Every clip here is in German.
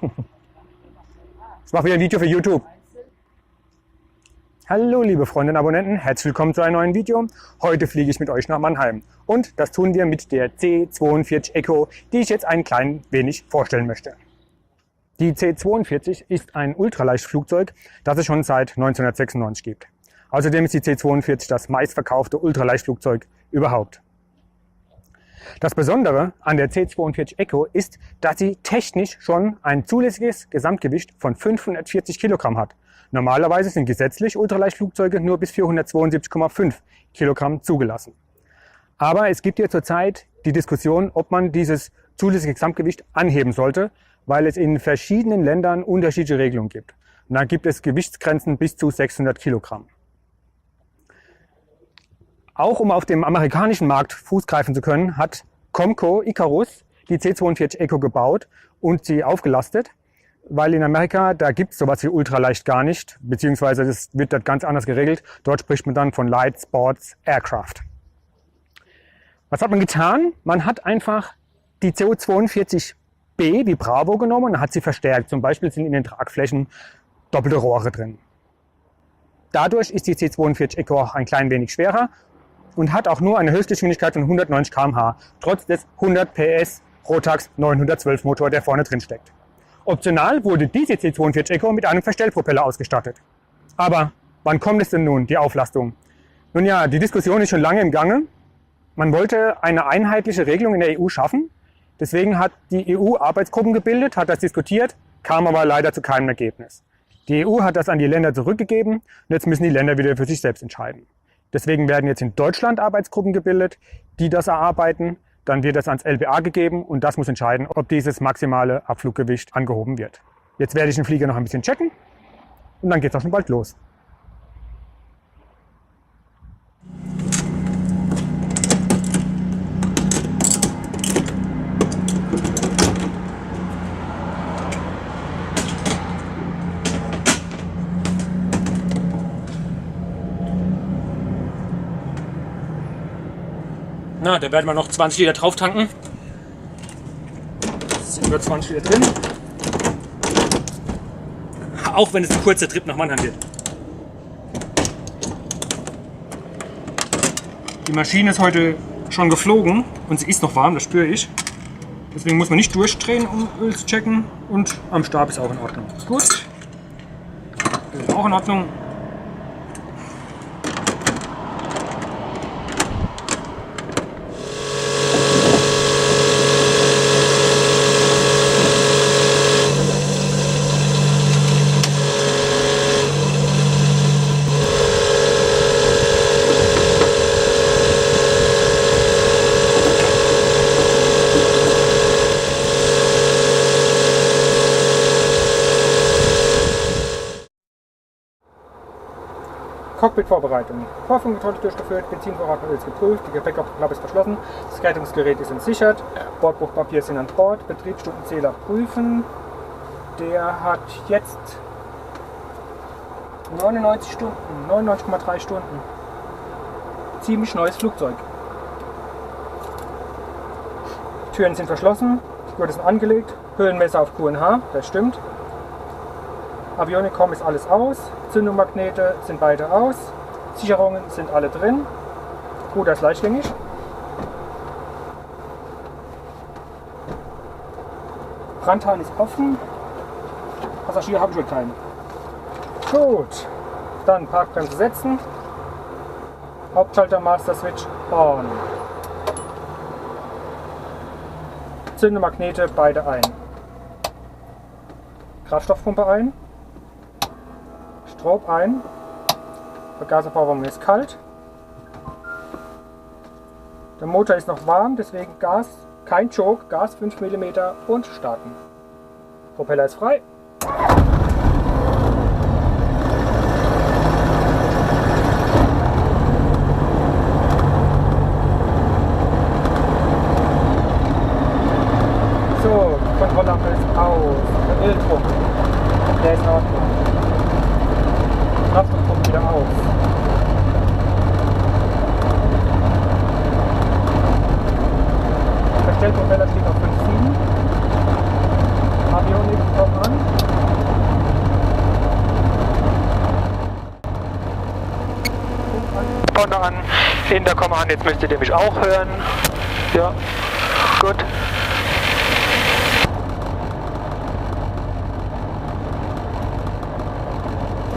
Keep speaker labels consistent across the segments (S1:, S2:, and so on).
S1: Ich mache wieder ein Video für YouTube. Hallo liebe Freunde und Abonnenten, herzlich willkommen zu einem neuen Video. Heute fliege ich mit euch nach Mannheim und das tun wir mit der C-42 Echo, die ich jetzt ein klein wenig vorstellen möchte. Die C-42 ist ein Ultraleichtflugzeug, das es schon seit 1996 gibt. Außerdem ist die C-42 das meistverkaufte Ultraleichtflugzeug überhaupt. Das Besondere an der C-42 Echo ist, dass sie technisch schon ein zulässiges Gesamtgewicht von 540 Kilogramm hat. Normalerweise sind gesetzlich Ultraleichtflugzeuge nur bis 472,5 Kilogramm zugelassen. Aber es gibt hier zurzeit die Diskussion, ob man dieses zulässige Gesamtgewicht anheben sollte, weil es in verschiedenen Ländern unterschiedliche Regelungen gibt. Und da gibt es Gewichtsgrenzen bis zu 600 Kilogramm. Auch um auf dem amerikanischen Markt Fuß greifen zu können, hat Comco Icarus die C-42 Echo gebaut und sie aufgelastet, weil in Amerika, da gibt es sowas wie Ultraleicht gar nicht, beziehungsweise das wird dort ganz anders geregelt. Dort spricht man dann von Light Sports Aircraft. Was hat man getan? Man hat einfach die C-42B, die Bravo, genommen und hat sie verstärkt. Zum Beispiel sind in den Tragflächen doppelte Rohre drin. Dadurch ist die C-42 Echo auch ein klein wenig schwerer und hat auch nur eine Höchstgeschwindigkeit von 190 km/h, trotz des 100 PS Rotax 912 Motor, der vorne drin steckt. Optional wurde diese C-42 Echo mit einem Verstellpropeller ausgestattet. Aber wann kommt es denn nun, die Auflastung? Nun ja, die Diskussion ist schon lange im Gange. Man wollte eine einheitliche Regelung in der EU schaffen. Deswegen hat die EU Arbeitsgruppen gebildet, hat das diskutiert, kam aber leider zu keinem Ergebnis. Die EU hat das an die Länder zurückgegeben und jetzt müssen die Länder wieder für sich selbst entscheiden. Deswegen werden jetzt in Deutschland Arbeitsgruppen gebildet, die das erarbeiten. Dann wird das ans LBA gegeben und das muss entscheiden, ob dieses maximale Abfluggewicht angehoben wird. Jetzt werde ich den Flieger noch ein bisschen checken und dann geht es auch schon bald los. Na, da werden wir noch 20 Liter drauf tanken. Es sind über 20 Liter drin. Auch wenn es ein kurzer Trip nach Mannheim wird. Die Maschine ist heute schon geflogen und sie ist noch warm, das spüre ich. Deswegen muss man nicht durchdrehen, um Öl zu checken. Und am Stab ist auch in Ordnung. Gut. Das ist auch in Ordnung. Cockpit-Vorbereitung. Vorführungskontrolle durchgeführt, Benzinvorrat und Öl ist geprüft, die Gepäcklappe ist verschlossen, das Rettungsgerät ist entsichert, Bordbuchpapier sind an Bord, Betriebsstundenzähler prüfen. Der hat jetzt 99 Stunden, 99,3 Stunden. Ziemlich neues Flugzeug. Türen sind verschlossen, Gurte sind angelegt, Höhenmesser auf QNH, das stimmt. Avionicom ist alles aus, Zündungsmagnete sind beide aus, Sicherungen sind alle drin, Ruder ist leichtgängig. Brandhahn ist offen, Passagier habe ich schon keinen. Gut, dann Parkbremse setzen, Hauptschalter Master Switch on. Zündungsmagnete beide ein. Kraftstoffpumpe ein. Strob ein, Vergaservorwärme ist kalt, der Motor ist noch warm, deswegen Gas, kein Choke, Gas 5 mm und starten. Propeller ist frei. So, die Kontrolllampe ist aus, der Öldruck, der ist in Ordnung. Kraftstoffpumpe wieder auf. Verstellpropeller steht auf 5,7. Avionik kommt
S2: Transponder an, Intercom an, jetzt müsstet ihr mich auch hören. Ja, gut.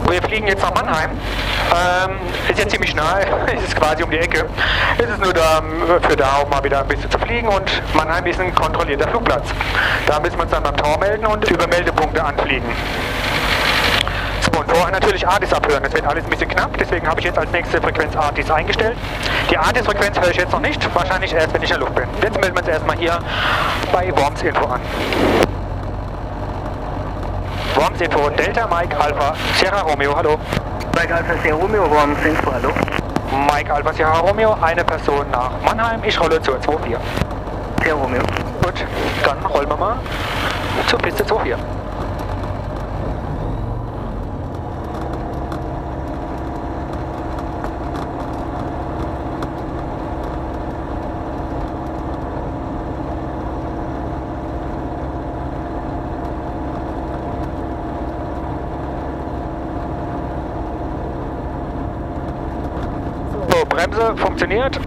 S2: Wir fliegen jetzt nach Mannheim. Ist jetzt ziemlich nahe, es ist quasi um die Ecke. Es ist nur dafür da, um mal wieder ein bisschen zu fliegen, und Mannheim ist ein kontrollierter Flugplatz. Da müssen wir uns dann beim Tower melden und über Meldepunkte anfliegen. So, und vorher natürlich ARTIS abhören. Das wird alles ein bisschen knapp, deswegen habe ich jetzt als nächste Frequenz ARTIS eingestellt. Die ARTIS-Frequenz höre ich jetzt noch nicht, wahrscheinlich erst, wenn ich in der Luft bin. Jetzt melden wir uns erstmal hier bei Worms Info an. Worms Info, Delta Mike Alpha Sierra Romeo, hallo.
S3: Mike Alpha Sierra Romeo, Worms Info, hallo.
S2: Mike Alpha Sierra Romeo, eine Person nach Mannheim, ich rolle zur 24.
S3: Sierra Romeo.
S2: Gut, dann rollen wir mal zur Piste 24. Bremse funktioniert.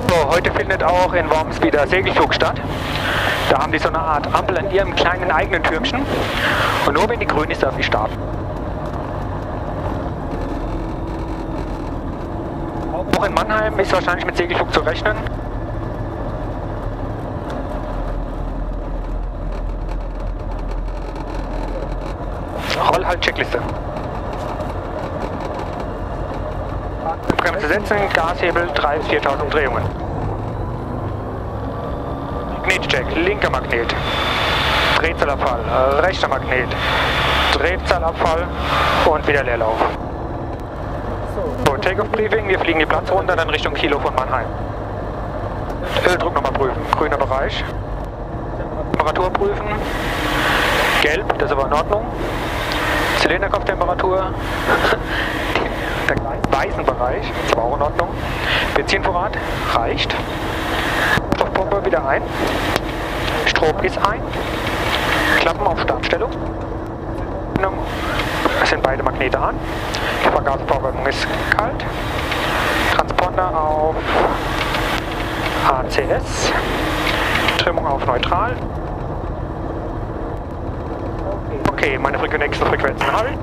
S2: So, heute findet auch in Worms wieder Segelflug statt. Da haben die so eine Art Ampel an ihrem kleinen eigenen Türmchen. Und nur wenn die grün ist, darf ich starten. Auch in Mannheim ist wahrscheinlich mit Segelflug zu rechnen. Checkliste. Bremse setzen, Gashebel 3.000 bis 4.000 Umdrehungen. Magnetcheck, linker Magnet. Drehzahlabfall, rechter Magnet. Drehzahlabfall und wieder Leerlauf. So, Takeoff Briefing, wir fliegen die Platzrunde dann Richtung Kilo von Mannheim. Öldruck nochmal prüfen, grüner Bereich. Temperatur prüfen. Gelb, das ist aber in Ordnung. Zylinderkopftemperatur, der weißen Bereich, ist aber auch in Ordnung. Benzinvorrat reicht. Stoffpumpe wieder ein. Strom ist ein. Klappen auf Startstellung. Es sind beide Magnete an. Die Vergaservorwärmung ist kalt. Transponder auf ACS. Trimmung auf neutral. Okay, meine nächsten Frequenzen halten.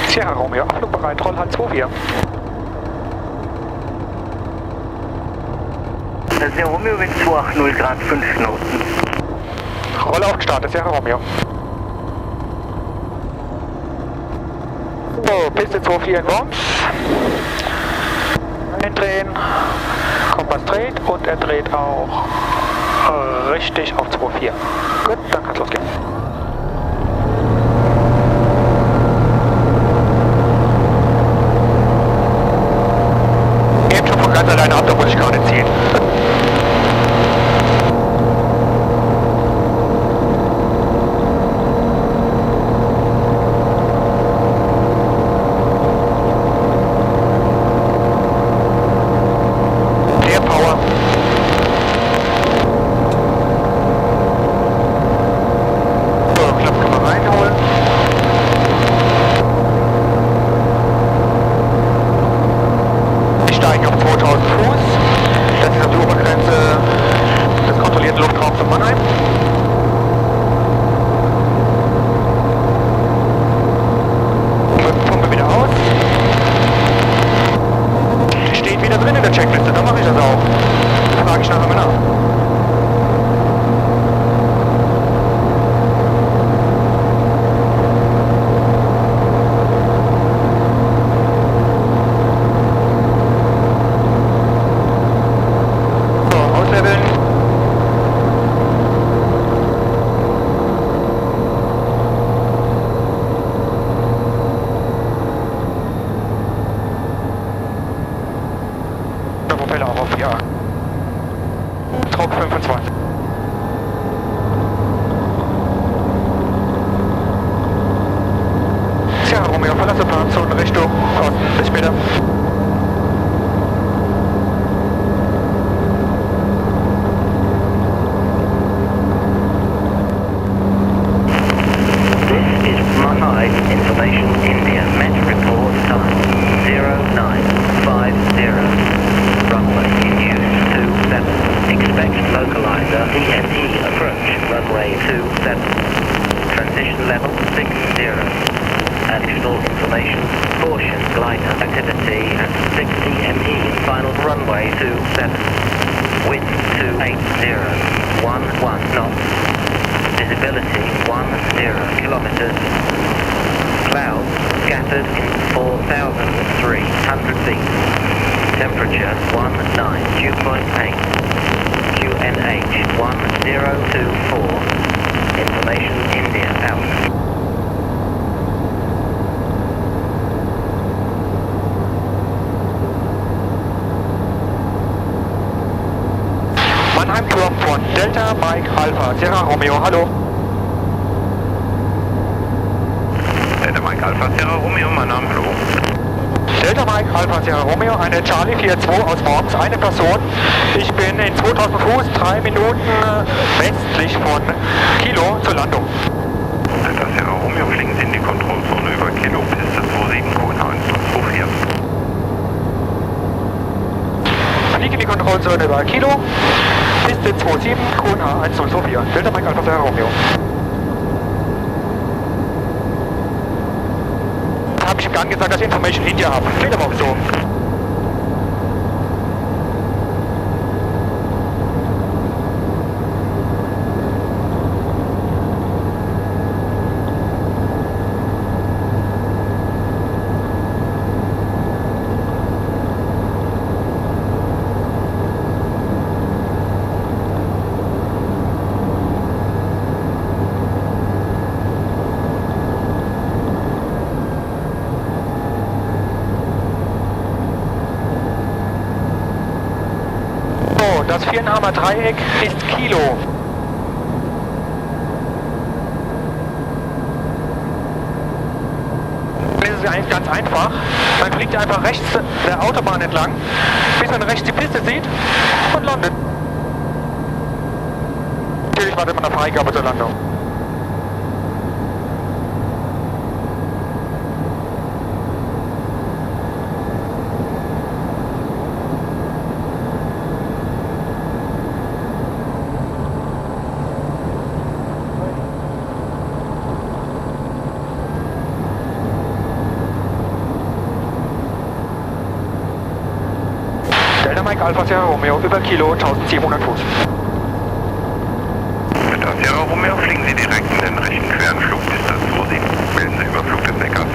S2: Sierra Romeo, abflugbereit, Rollhalt 24.
S3: Sierra Romeo Wind 280 Grad 5 Knoten.
S2: Rolle auf den Start, Sierra Romeo. So, Piste 24 in Worms. Eindrehen. Kompass dreht und er dreht auch richtig auf 2.4. Gut, dann kann es losgehen. Eben schon von ganz alleine ab, da muss ich gar nicht ziehen. Top 25. Sierra Romeo, verlasse Planzone Richtung Osten. Bis später.
S3: Lufthansa PNE approach runway 27. Transition level 60. Additional information. Caution glider activity at 60 ME. Final runway 27. Wind 280. 11 knots. Visibility 10 kilometers. Clouds scattered in 4,300 feet. Temperature 19. Dew point 8. QNH 1024. Information India out.
S2: Mannheim Turm von Delta Mike Alpha Sierra Romeo, hallo.
S4: Delta Mike Alpha Sierra Romeo, mein Name, hallo.
S2: Delta Mike Alpha Sierra Romeo, eine Charlie 42 aus Worms, eine Person. Ich bin in 2000 Fuß, 3 Minuten westlich von Kilo zur Landung.
S4: Delta Sierra Romeo, fliegen Sie in die Kontrollzone über Kilo, Piste 27, QNH 124.
S2: Fliege in die Kontrollzone über Kilo, Piste 27, QNH 1024, Delta Mike Alpha Sierra Romeo. Habe ich gar nicht gesagt, dass ich Information India habe. Klingt aber auch so. Das Vierenhammer Dreieck ist Kilo. Das ist eigentlich ganz einfach. Man fliegt einfach rechts der Autobahn entlang, bis man rechts die Piste sieht und landet. Natürlich wartet man auf Freigabe zur Landung. Delta Mike Alpha Sierra Romeo über Kilo 1700 Fuß.
S4: Delta Sierra Romeo, fliegen Sie direkt in den rechten queren Flug, Piste 27, melden Sie Überflug des Neckars.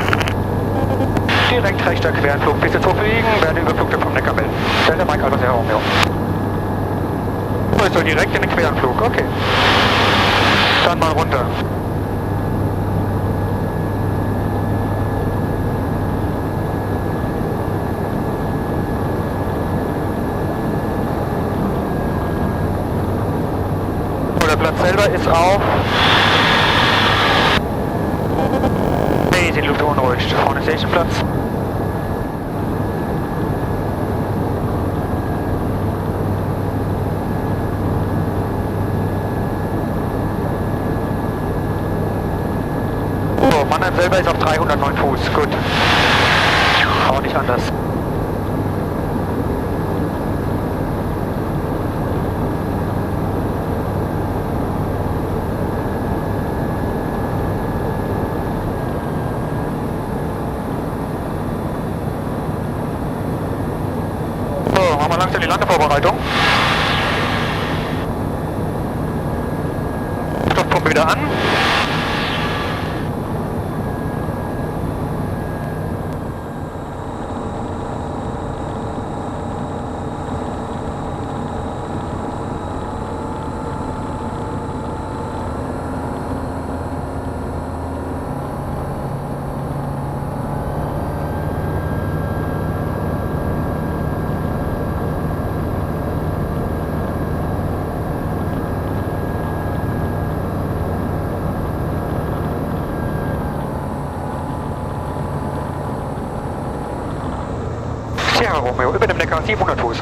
S2: Direkt rechter Querenflug, Piste 2 fliegen, werde Überflug vom Neckar melden. Delta Mike Alpha Sierra Romeo. So, direkt in den Querenflug, okay. Dann mal runter. Der Platz selber ist auf. Nee, die Luft unruhig. Vorne Stationplatz. So, Mannheim selber ist auf 309 Fuß. Gut. Auch nicht anders. Machen wir langsam die Landevorbereitung. Stoffpumpe wieder an. Sierra Romeo über dem Neckar 700 Fuß.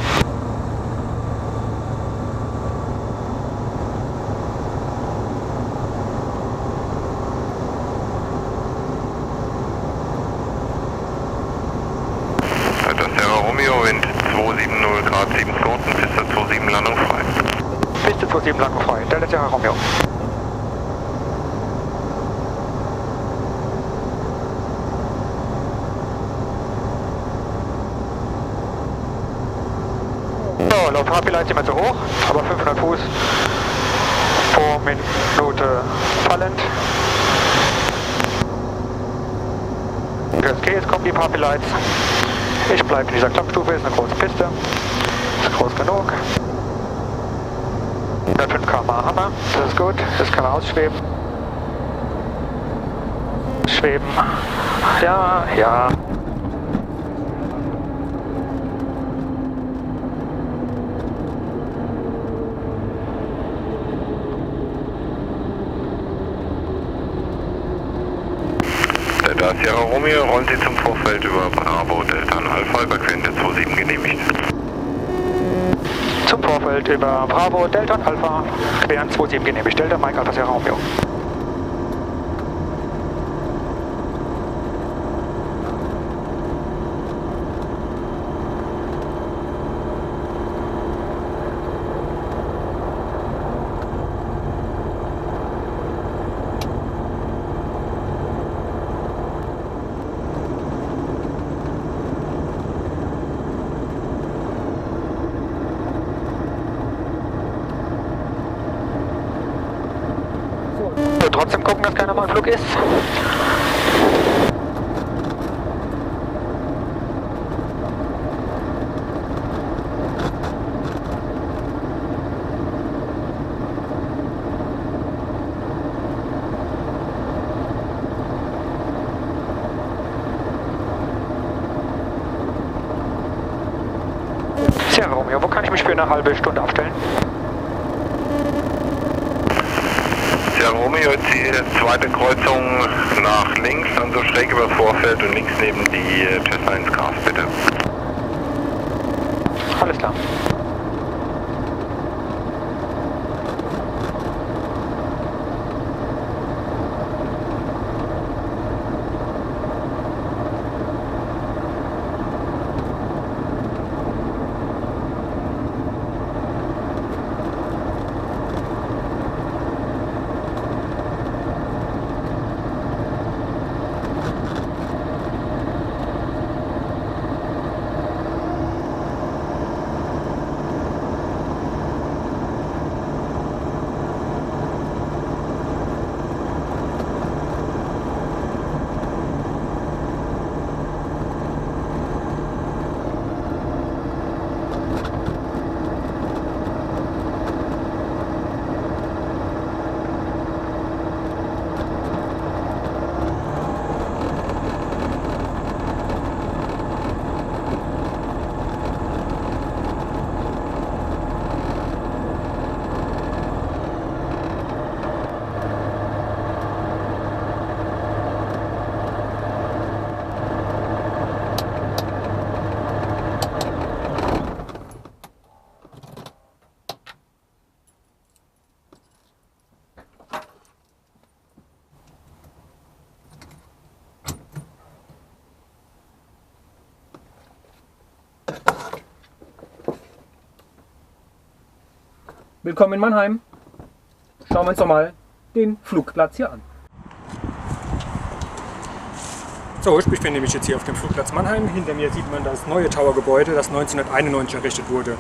S4: Delta Sierra Romeo, Wind 270 Grad 7 Knoten, Piste 27, Landung frei.
S2: Piste 27 lang frei. Delta Sierra Romeo. So, laut Fahrplan sind wir zu hoch, aber 500 Fuß pro Minute fallend. Okay, jetzt kommen die Party Lights. Ich bleibe in dieser Klappstufe, ist eine große Piste. Ist groß genug. 105 km/h haben wir, das ist gut. Jetzt kann er ausschweben. Schweben. Ja, ja.
S4: Delta Sierra Romeo, rollen Sie zum Vorfeld über Bravo Delta Alpha, überqueren der 27 genehmigt.
S2: Zum Vorfeld über Bravo, Delta und Alpha, queren 27 genehmigt. Delta, Mike, Alpha, Sierra Romeo. Trotzdem gucken, dass keiner mal im Flug ist. Sierra Romeo, wo kann ich mich für eine halbe Stunde aufstellen?
S4: Sierra Romeo, Ziel, zweite Kreuzung nach links, dann so schräg über das Vorfeld und links neben die Cessna ins Gras, bitte.
S2: Alles klar.
S1: Willkommen in Mannheim. Schauen wir uns doch mal den Flugplatz hier an. So, ich befinde mich jetzt hier auf dem Flugplatz Mannheim. Hinter mir sieht man das neue Tower-Gebäude, das 1991 errichtet wurde.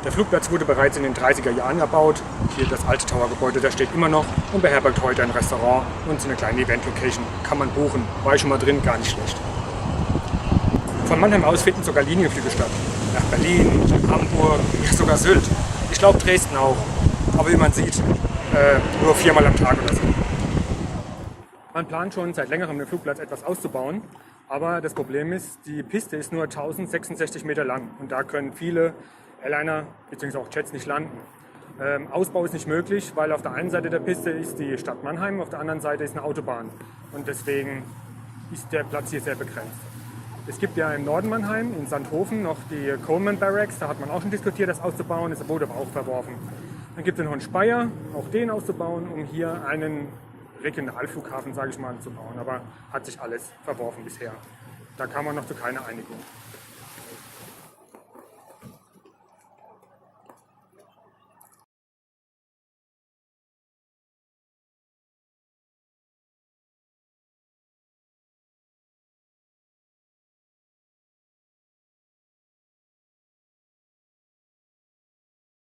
S1: Der Flugplatz wurde bereits in den 30er Jahren erbaut. Hier das alte Tower-Gebäude, das steht immer noch und beherbergt heute ein Restaurant und so eine kleine Event-Location. Kann man buchen. War ich schon mal drin, gar nicht schlecht. Von Mannheim aus finden sogar Linienflüge statt. Nach Berlin, Hamburg, ja sogar Sylt. Ich glaube Dresden auch. Aber wie man sieht, nur 4-mal am Tag oder so. Man plant schon seit längerem den Flugplatz etwas auszubauen. Aber das Problem ist, die Piste ist nur 1066 Meter lang. Und da können viele Airliner bzw. auch Jets nicht landen. Ausbau ist nicht möglich, weil auf der einen Seite der Piste ist die Stadt Mannheim, auf der anderen Seite ist eine Autobahn. Und deswegen ist der Platz hier sehr begrenzt. Es gibt ja im Norden Mannheim, in Sandhofen, noch die Coleman Barracks. Da hat man auch schon diskutiert, das auszubauen. Das wurde aber auch verworfen. Dann gibt es noch in Speyer, auch den auszubauen, um hier einen Regionalflughafen, sage ich mal, zu bauen. Aber hat sich alles verworfen bisher. Da kam man noch zu keiner Einigung.